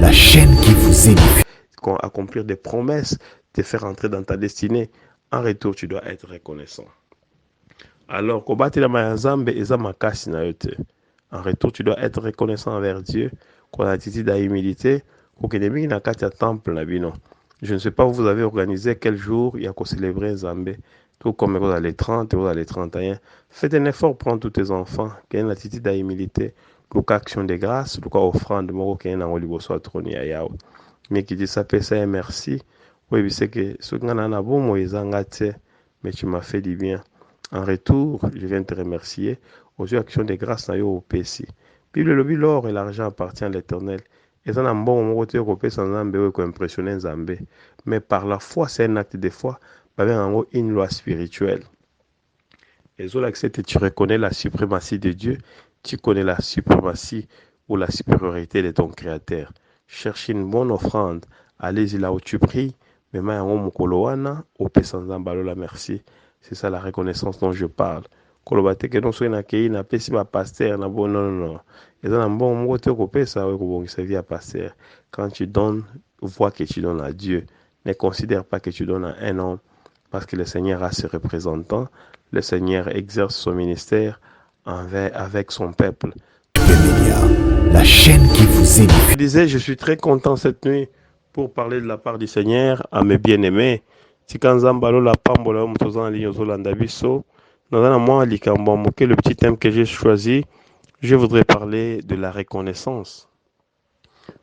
la chaîne qui vous édifie. Accomplir des promesses, te faire entrer dans ta destinée. En retour, tu dois être reconnaissant. Alors, kobatela mayazambe eza makasi na yote. En retour, tu dois être reconnaissant envers Dieu, qu'on a attitude à humilité, qu'on mingi na kati ya temple na bino. Je ne sais pas, vous avez organisé quel jour il y a qu'on célébrer Zambé. Tout comme vous allez 30 et vous allez 31. Faites un effort pour prendre tous tes enfants, qui ont une attitude à humilité, luka action de grâce, luka offrande, moko qui est dans le liboso à trône ya yao. Mais qui dit ça, paie ça et merci. Oui, c'est que ce qu'on a na bon, mais tu m'as fait du bien. En retour, je viens te remercier aux yeux actions de grâce na yo au PC. Bible lobi l'or et l'argent appartient à l'Éternel. Et ça n'a bon moment côté européen sans Zambé ou impressionner Zambé. Mais par la foi, c'est un acte de foi. Avec en haut une loi spirituelle. Et zo l'accepte, tu reconnais la suprématie de Dieu. Tu connais la suprématie ou la supériorité de ton Créateur. Cherche une bonne offrande. Allez-y là où tu pries. Mais ma yango mukolo wana ope sans la merci. C'est ça la reconnaissance dont je parle. Koloba te ke non so na kei na pesi ba pasteur na bon non non non. Et ça na bon mo te ko pesa we ko bongisa via pasteur. Quand tu donnes, vois que tu donnes à Dieu. Ne considère pas que tu donnes à un homme parce que le Seigneur a ses représentants. Le Seigneur exerce son ministère avec son peuple. La chaîne qui vous édifie. Je disais, je suis très content cette nuit pour parler de la part du Seigneur à mes bien-aimés. Tikanzambalo la pambola mutozan ligne zolanda biso. Dans moi likambo moke le petit thème que j'ai choisi, je voudrais parler de la reconnaissance.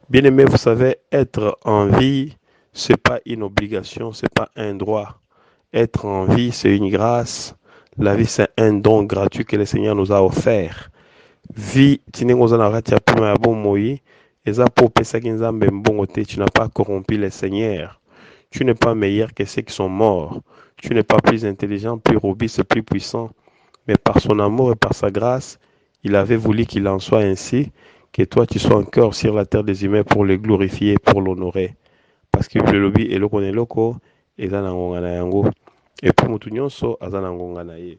Bien-aimés, vous savez, être en vie, c'est pas une obligation, c'est pas un droit. Être en vie, c'est une grâce. La vie, c'est un don gratuit que le Seigneur nous a offert. Vie, tu n'as pas corrompu le Seigneur. Tu n'es pas meilleur que ceux qui sont morts. Tu n'es pas plus intelligent, plus robuste, plus puissant. Mais par son amour et par sa grâce, il avait voulu qu'il en soit ainsi, que toi tu sois encore sur la terre des humains pour le glorifier, pour l'honorer. Parce que le lobby et le koneloko, et puis mutunyonso azanangonganaye.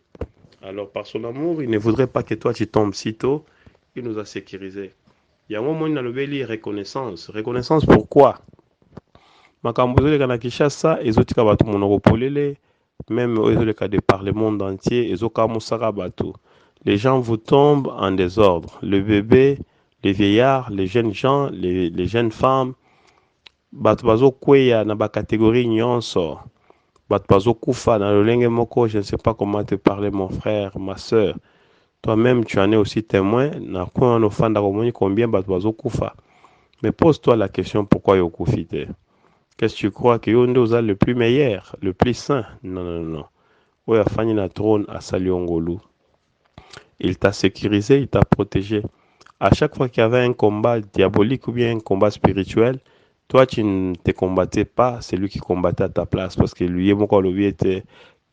Alors par son amour, il ne voudrait pas que toi tu tombes si tôt. Il nous a sécurisés. Il y a un moment où il a levé reconnaissance. Reconnaissance pourquoi? Makambo ezoleka na Kinshasa ezotika bato monoko polele, même ezoleka de par le monde entier ezokamusaka bato. Les gens vous tombent en désordre. Le bébé, les vieillards, les jeunes gens, les jeunes femmes, bato bazokweya na ba catégorie nyonso. Bato bazokufa na lolenge moko, je ne sais pas comment te parler mon frère, ma sœur. Toi-même, tu en es aussi témoin. Na kwa ofanda komoni combien bato bazokufa. Mais pose-toi la question pourquoi yokufite. Qu'est-ce que tu crois que Yondo est le plus meilleur, le plus saint? Non, non, non. Oui, Afani na trône à Saliongolu. Il t'a sécurisé, il t'a protégé. À chaque fois qu'il y avait un combat diabolique ou bien un combat spirituel, toi, tu ne te combattais pas, c'est lui qui combattait à ta place. Parce que lui et mon lui était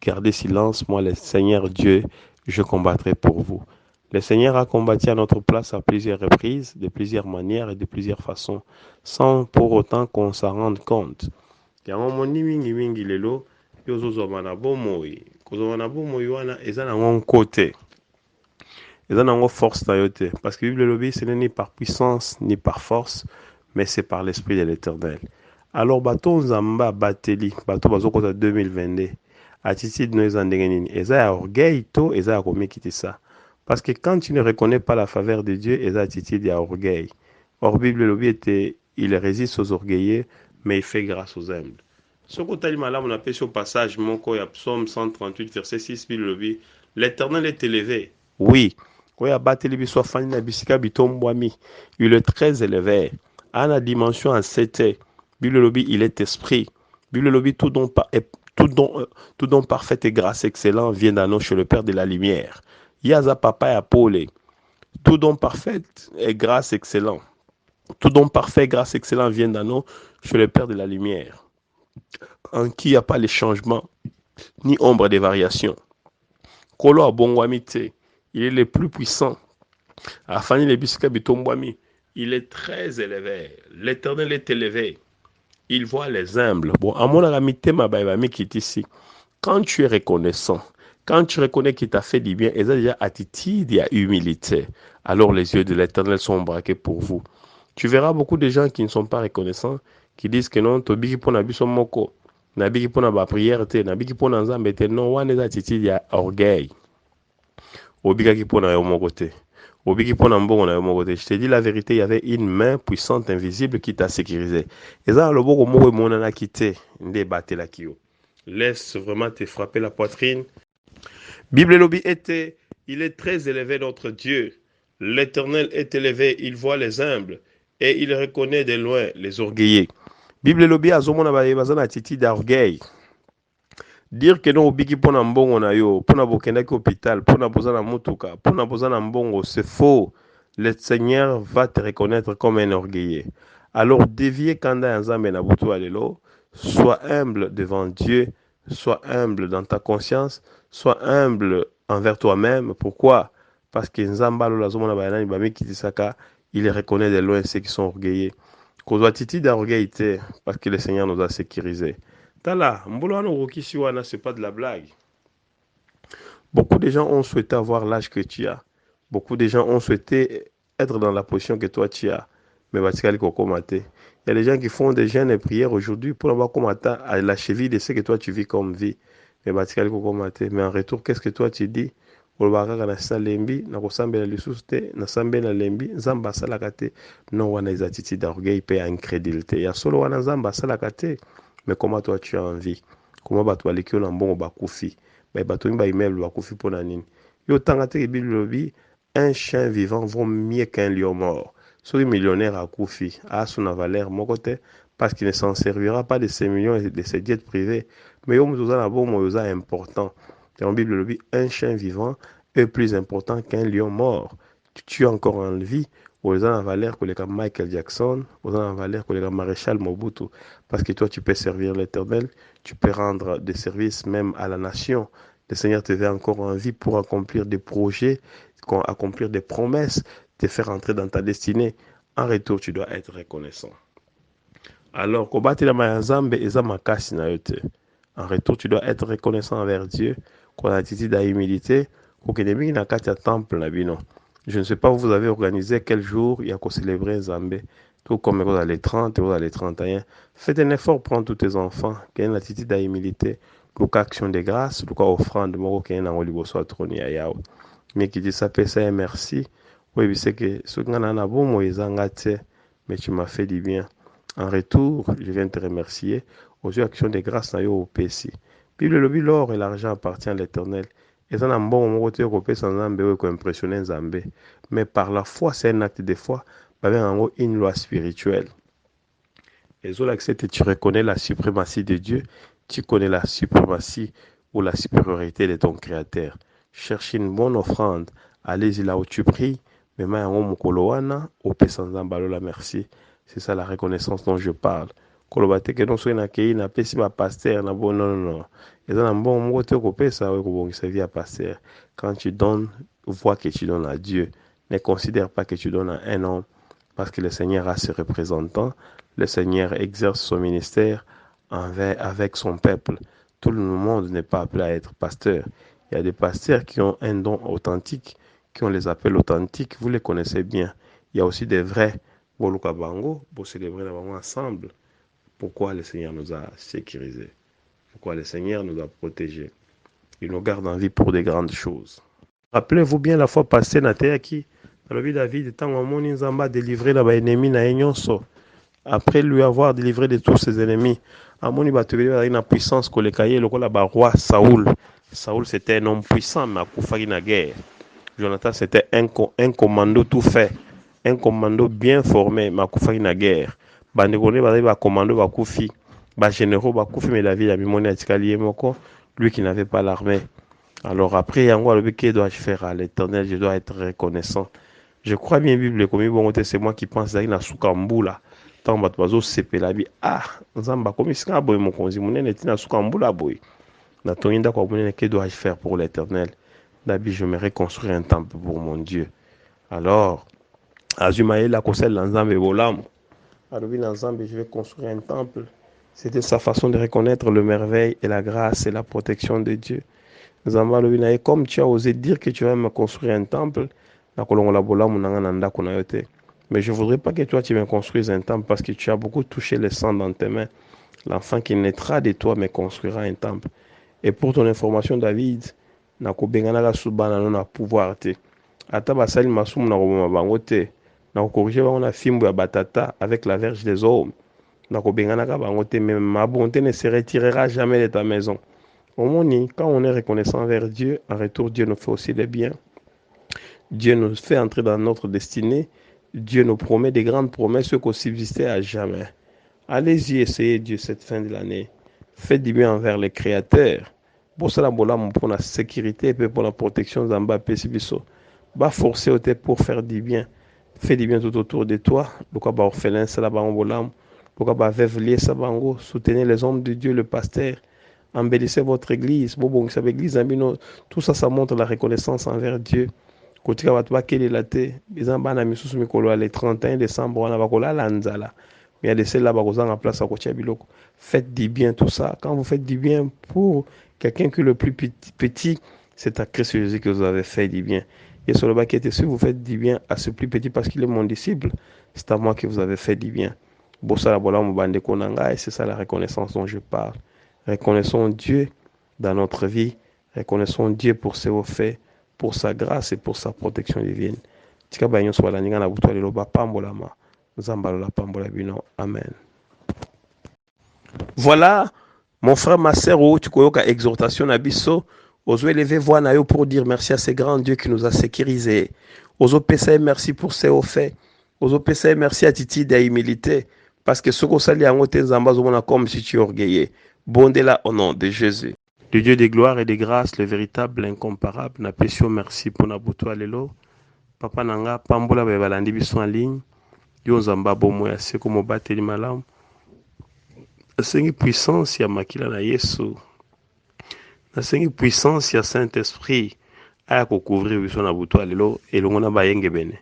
gardez silence, moi, le Seigneur Dieu, je combattrai pour vous. Le Seigneur a combattu à notre place à plusieurs reprises, de plusieurs manières et de plusieurs façons, sans pour autant qu'on s'en rende compte. Yango moni mingi mingi lelo, yozozoma na bomoi. Kozoma na bomoi wana eza na ngon côté. Eza na ngon force na yote. Parce que Bible lobby, ce n'est ni par puissance ni par force, mais c'est par l'Esprit de l'Éternel. Alors bato nzamba bateli, bato bazokota 2022. Attitude no eza ndenge nini. Eza ya orgueil to eza ya komekiti ça. Parce que quand tu ne reconnais pas la faveur de Dieu, eza attitude ya orgueil. Or Bible lobby était, il résiste aux orgueilleux, mais il fait grâce aux humbles. Ce que tu malamu na pesi au passage moko ya Psaume 138 verset 6 Bible lobby, l'Éternel est élevé. Oui. Oya bateli biso afani na bisika bitombwami. Il est très élevé. À la dimension en 7. Bible lobby, il est esprit. Bible lobby, tout don parfait et grâce excellent vient d'annoncer chez le Père de la lumière. Yaza papa et Apolé. Tout don parfait et grâce excellent. Tout don parfait, grâce excellent vient d'annoncer chez le Père de la lumière. En qui il n'y a pas les changements, ni ombre des variations. Kolo abongwamite. Il est le plus puissant. Afani le bisika bitombwami. Il est très élevé. L'Éternel est élevé. Il voit les humbles. Bon, à mon ami, ici. Quand tu es reconnaissant, quand tu reconnais qu'il t'a fait du bien, et ça déjà attitude et humilité, alors les yeux de l'Éternel sont braqués pour vous. Tu verras beaucoup de gens qui ne sont pas reconnaissants, qui disent que non, tobiki pona biso moko, nabiki pona ba prière te, nabiki pona nzambe te, non, wana eza attitude ya orgueil. Obikaki pona yo moko te. Obiki pona mbongo na yo moko te. Je te dis la vérité, il y avait une main puissante, invisible qui t'a sécurisé. Eza loboko moko emonanaki te, nde batelaki yo. Laisse vraiment te frapper la poitrine. Bible lobi était, il est très élevé notre Dieu. L'Éternel est élevé, il voit les humbles et il reconnaît de loin les orgueillés. Bible lobi azomona bazana attitude d'orgueil. Dire que non obiki pona mbongo na yo, pona bokendaki hôpital, pona bozana mutuka, pona bozana mbongo, c'est faux. Le Seigneur va te reconnaître comme un orgueilleux. Alors déviez kanda nzambe na butu alelo, sois humble devant Dieu, sois humble dans ta conscience, sois humble envers toi-même. Pourquoi? Parce que nzamba lo lazomona bayana bami kitisaka, il reconnaît de loin ceux qui sont orgueilleux. Kozwa titi d'orgueil te, parce que le Seigneur nous a sécurisés. Tala, mbolo rokisi wana, c'est pas de la blague. Beaucoup de gens ont souhaité avoir l'âge que tu as. Beaucoup de gens ont souhaité être dans la position que toi tu as. Mais batikali kokomate. Il y a des gens qui font des jeûnes et prières aujourd'hui pour avoir komata à la cheville de ce que toi tu vis comme vie. Mais batikali kokomate. Mais en retour, qu'est-ce que toi tu dis? Olobaka na salembi, na kosambela lisusu te, na sambela lembi, nzamba asalaka te. Non wana eza attitude d'orgueil pe incrédulité. Ya solo wana nzamba asalaka te. Mais comment toi tu as envie? Comment bato baleki yo na mbongo bakufi? Bato mi ba email bakufi pona nini? Yo tanga te Bible lobi, un chien vivant vaut mieux qu'un lion mort. Soki millionnaire akufi, a son valeur moko te, parce qu'il ne s'en servira pas de ses millions et de ses jets privés. Mais yo mutu na bomo yo za important. Dans la Bible lobi, un chien vivant est plus important qu'un lion mort. Tu es encore en vie. Aux en valeur que les Michael Jackson, aux en valeur que les Maréchal Mobutu, parce que toi tu peux servir l'Éternel, tu peux rendre des services même à la nation. Le Seigneur te veut encore en vie pour accomplir des projets, accomplir des promesses, te faire entrer dans ta destinée. En retour, tu dois être reconnaissant. Alors, en retour, tu dois être reconnaissant envers Dieu, qu'on a attitude à humilité, temple. Je ne sais pas, vous avez organisé quel jour il y a qu'à célébrer Zambé. Tout comme vous allez 30 et vous allez 31. Faites un effort pour prendre tous tes enfants, qui ont une attitude à humilité, qui action de grâce, qui offrande, qui est en olivo soit trône à Yahweh. Mais qui dit ça, paie ça et merci. Oui, c'est que ce qu'on a un bon mais tu m'as fait du bien. En retour, je viens te remercier. Aux actions de grâce na yo au PC. Bible le l'or et l'argent appartient à l'Éternel. Et ça n'a bon côté européen sans Zambé qui impressionner Zambé. Mais par la foi, c'est un acte de foi. Avec une loi spirituelle. Et tu reconnais la suprématie de Dieu. Tu connais la suprématie ou la supériorité de ton Créateur. Cherche une bonne offrande. Allez-y là où tu pries. Mais ma yango mukolowana au sans Zambalo la merci. C'est ça la reconnaissance dont je parle. Kolobate que non soit na kei na pesi ba pasteur na bon non. Et ça bon moko te ko pesa we ko bongisa vie à pasteur. Quand tu donnes, vois que tu donnes à Dieu. Ne considère pas que tu donnes à un homme parce que le Seigneur a ses représentants. Le Seigneur exerce son ministère avec son peuple. Tout le monde n'est pas appelé à être pasteur. Il y a des pasteurs qui ont un don authentique, qui ont les appels authentiques. Vous les connaissez bien. Il y a aussi des vrais. Boluka Bango, pour célébrer ensemble. Pourquoi le Seigneur nous a sécurisés? Pourquoi le Seigneur nous a protégés? Il nous garde en vie pour des grandes choses. Rappelez-vous bien la fois passée, Natéaki, dans la vie de David, tant que Nzamba a délivré l'ennemi na Enyonso. Après lui avoir délivré de tous ses ennemis, Amoni Batubeli a une puissance que le cahier, le roi Saoul. Saoul c'était un homme puissant, mais a na guerre. Jonathan c'était un commando tout fait. Un commando bien formé, mais a na guerre. Bandekone ba commando ba kufi ba généraux ba kufi mais la vie a mimoni atikali moko lui qui n'avait pas l'armée. Alors après yango alobi que dois-je faire à l'Éternel, je dois être reconnaissant. Je crois bien Bible comme bon c'est moi qui pense na suka mbula tant bato bazo sepela bi nzamba comme sika boy mokonzi munene tina suka mbula boy na toyinda kwa munene que dois-je faire pour l'Éternel? Dabi je me reconstruire un temple pour mon Dieu. Alors azumaela kosel nzambe bolamu je vais construire un temple. C'était sa façon de reconnaître le merveille et la grâce et la protection de Dieu. Comme tu as osé dire que tu vas me construire un temple, Mais je ne voudrais pas que toi, tu me construises un temple parce que tu as beaucoup touché le sang dans tes mains. L'enfant qui naîtra de toi me construira un temple. Et pour ton information, David, nakobengana subana no na pouvoir te. Ata basali masumu na koboma bango te. Nakokorige bango na fimbo ya batata avec la verge des hommes. Nakobengana ka bango te, mais ma bonté ne se retirera jamais de ta maison. Au moins, quand on est reconnaissant envers Dieu, en retour, Dieu nous fait aussi des biens. Dieu nous fait entrer dans notre destinée. Dieu nous promet des grandes promesses qui subsister à jamais. Allez-y, essayez Dieu cette fin de l'année. Faites du bien envers les créateurs. Pour cela, pour la sécurité et pour la protection d'Amba Pesibiso. Bah forcer pour faire du bien. Fais du bien tout autour de toi. Le cas orphelin, c'est la bangolam. Le cas veuve sabango. Soutenez les hommes de Dieu, le pasteur. Embellissez votre église. Tout ça, ça montre la reconnaissance envers Dieu. Kotika watu bakeli la te bizan bana misusu mikolo le 31 décembre wana bakola la nzala mais il y a des celles là bakozanga place à kotia biloko. Faites du bien tout ça. Quand vous faites du bien pour quelqu'un qui est le plus petit, c'est à Christ Jésus que vous avez fait du bien. Et sur le baquet, si vous faites du bien à ce plus petit parce qu'il est mon disciple, c'est à moi que vous avez fait du bien. Bossala bola mubande konanga, et c'est ça la reconnaissance dont je parle. Reconnaissons Dieu dans notre vie. Reconnaissons Dieu pour ses hauts faits, pour sa grâce et pour sa protection divine. Tika ba nyonso bala ninga na butu lelo ba pambolama. Nzambalo la pambola bino. Amen. Voilà, mon frère, ma sœur, où tu connais exhortation à biso, oso élever voix na yo pour dire merci à ces grands dieux qui nous a sécurisés. Oso pesa merci pour ses hauts faits. Oso pesa merci à Titi de humilité, parce que ce qu'on s'allie en haute nzamba zomona comme si tu es orgueillé. Bondela au nom de Jésus. Le Dieu de gloire et de grâce, le véritable, l'incomparable, na pesio merci pour na butu lelo. Papa nanga pambola ba balandi biso en ligne. Yo nzamba bomo ya seko mobateli malamu. Nasengi puissance ya makila na Yesu. Nasengi puissance ya Saint-Esprit aya kocouvrir biso na butu lelo elongo na bayenge bene.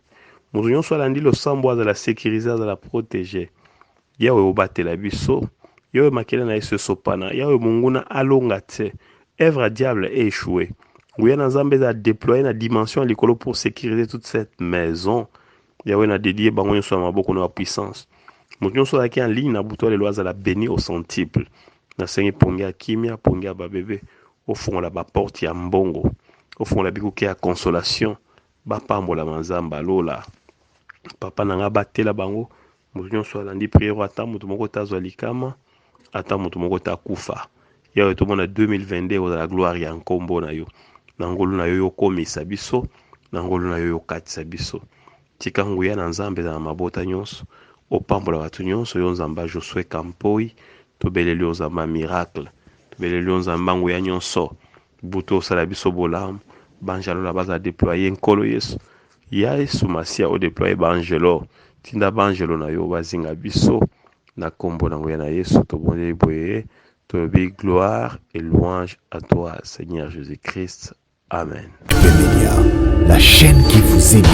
Mutu nyonso alandi losambo azala sécuriser azala protéger. Yawe obatela biso. Yawe makila na Yesu sopana. Yawe munguna alonga te. Œuvre à diable est échouée. Nguya na Nzambe a déployé la dimension à l'école pour sécuriser toute cette maison. Yawe na dédié bango nyonso na maboko na puissance. Mutu nyonso alaki en ligne na butu lelo azala béni au centuple. Nasengi pongi ya kimia, pongi ya babebe. Au fond la porte ya mbongo. Au fond la bikuke ya consolation. Bapambola manzamba lola. Papa nanga batela bango. Mutu nyonso alandi prière ata mutu moko tazwa likama, ata mutu moko takufa. Yawe to mona 2022 oza la gloire ya nkombo na yo. Na ngolu na yo yokomisa biso, na ngolu na yo yokatisa biso. Tika nguya na Nzambe na mabota nyonso, opambola batu nyonso yo Nzamba Josué Kampoi, tobeleli yo Nzamba miracle, tobeleli yo Nzamba nguya nyonso, buto osala biso bolamu, banjalo la baza déployer nkolo Yesu. Ya Yesu Masia o déployer banjelo, tinda banjelo na yo bazinga biso, na kombo na nguya na Yesu tobondeli boye. Gloire et louange à toi, Seigneur Jésus-Christ. Amen. La chaîne qui vous édifie.